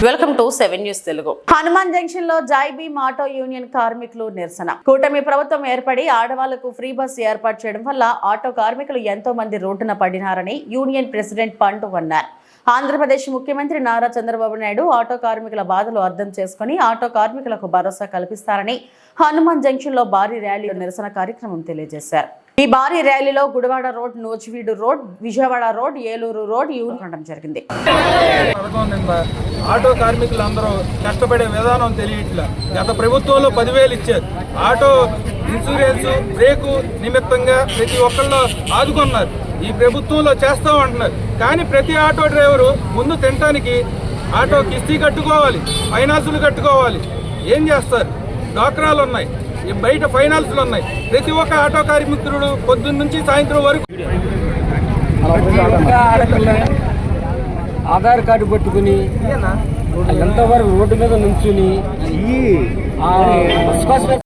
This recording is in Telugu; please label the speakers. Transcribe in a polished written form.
Speaker 1: Welcome to 7 news Telugu. Hanuman junction లో జై భీమ్ ఆటో యూనియన్ కార్మికులు నిరసన. కూటమి ప్రభుత్వం ఏర్పడి ఆడవాళ్లకు ఫ్రీ బస్ ఏర్పాటు చేయడం వల్ల ఆటో కార్మికులు ఎంతో మంది రోడ్డున పడినారని యూనియన్ ప్రెసిడెంట్ పండు అన్నారు. ఆంధ్రప్రదేశ్ ముఖ్యమంత్రి నారా చంద్రబాబు నాయుడు ఆటో కార్మికుల బాధలు అర్థం చేసుకుని ఆటో కార్మికులకు భరోసా కల్పిస్తారని హనుమాన్ జంక్షన్ లో భారీ ర్యాలీ నిరసన కార్యక్రమం తెలియజేశారు. ఈ భారీ ర్యాలీలో Gudivada road, Nuzvid road, Vijayawada road, Eluru road ఉండడం జరిగింది.
Speaker 2: ఆటో కార్మికులందరూ కష్టపడే విధానం తెలియట్లా. గత ప్రభుత్వంలో 10,000 ఇచ్చారు. ఆటో ఇన్సూరెన్స్ బ్రేకు నిమిత్తంగా ప్రతి ఒక్కళ్ళు ఆదుకున్నారు. ఈ ప్రభుత్వంలో చేస్తామంటున్నారు. కానీ ప్రతి ఆటో డ్రైవరు ముందు తినడానికి ఆటో కిస్తీ కట్టుకోవాలి, ఫైనాన్సులు కట్టుకోవాలి. ఏం చేస్తారు? డాక్రాలు ఉన్నాయి, బయట ఫైనాన్సులు ఉన్నాయి. ప్రతి ఒక్క ఆటో కార్మికుడు పొద్దున్న నుంచి సాయంత్రం వరకు
Speaker 3: ఆధార్ కార్డు పట్టుకుని ఎంతవరకు రోడ్డు మీద నుంచుని